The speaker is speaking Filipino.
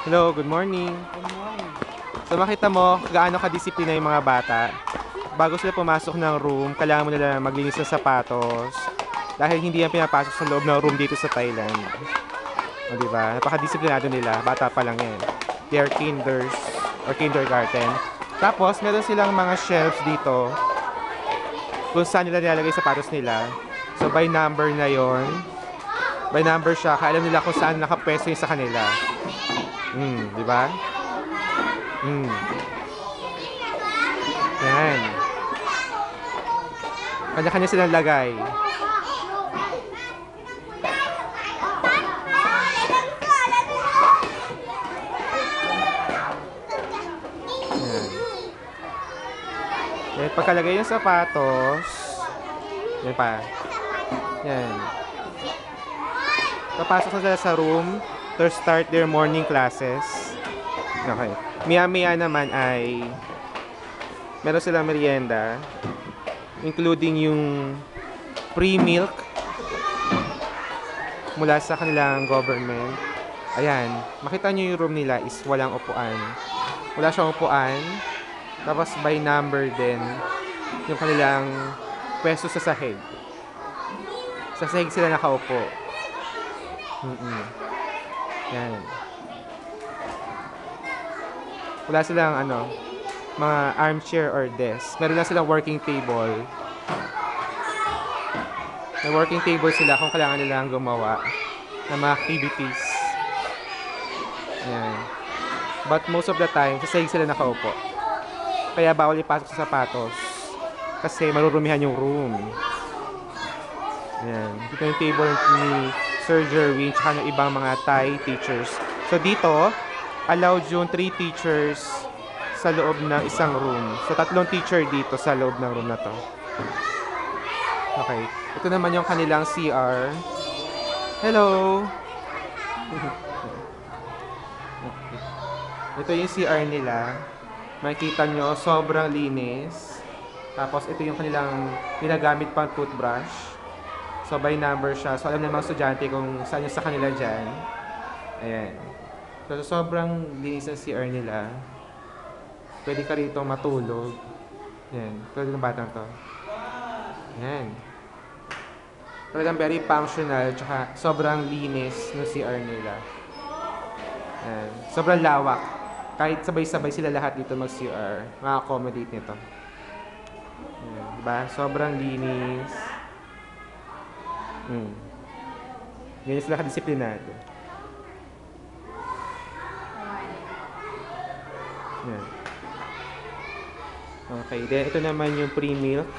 Hello, good morning. Good morning. So makita mo gaano kadisiplina yung mga bata. Bago sila pumasok ng room, kailangan mo nila maglinis ng sapatos. Dahil hindi yan pinapasok sa loob ng room dito sa Thailand. O diba? Napakadisiplinado nila. Bata pa lang yan. They are kinders or kindergarten. Tapos, meron silang mga shelves dito kung saan nila nilalagay sapatos nila. So, by number na yon. By number siya. Kaya alam nila kung saan nakapwesto yun sa kanila. Di ba? Yan. Kanya-kanya silang lagay. Yan. Yan, pagkalagay ng sapatos, yan pa. Yan. Papasok na sila sa room to start their morning classes. Okay. Maya-maya naman ay meron silang merienda, including yung free milk mula sa kanilang government. Ayan, makita nyo yung room nila is walang upuan. Wala siyang upuan. Tapos by number din yung kanilang pwesto sa sahig. Sa sahig sila nakaupo. Yan. Wala silang mga armchair or desk. Meron lang silang working table. May working table sila kung kailangan nilang gumawa ng mga activities. Yan. But most of the time, sa sahig sila nakaupo. Kaya bawal ipasok sa sapatos. Kasi marurumihan yung room. Yan. Dito yung table ni Sir Jerwin tsaka ng ibang mga Thai teachers. So dito, allowed yung 3 teachers sa loob ng isang room. So 3 teacher dito sa loob ng room na to. Okay. Ito naman yung kanilang CR. Hello! Ito yung CR nila. Makikita nyo, sobrang linis. Tapos ito yung kanilang ginagamit pang toothbrush. So by number siya. So alam ng mga estudyante kung saan yung sa kanila dyan. Ayan. So sobrang linis ng CR nila. Pwede ka rito matulog. Ayan. Pwede ng batang to. Ayan. Talagang very functional. Tsaka sobrang linis ng CR nila. Ayan. Sobrang lawak. Kahit sabay-sabay sila lahat dito mag-CR, ma-accommodate nito. Ayan. Diba? Sobrang linis. Ganyan sila kadisiplinado. Yan. Okay, then ito naman yung pre-milk.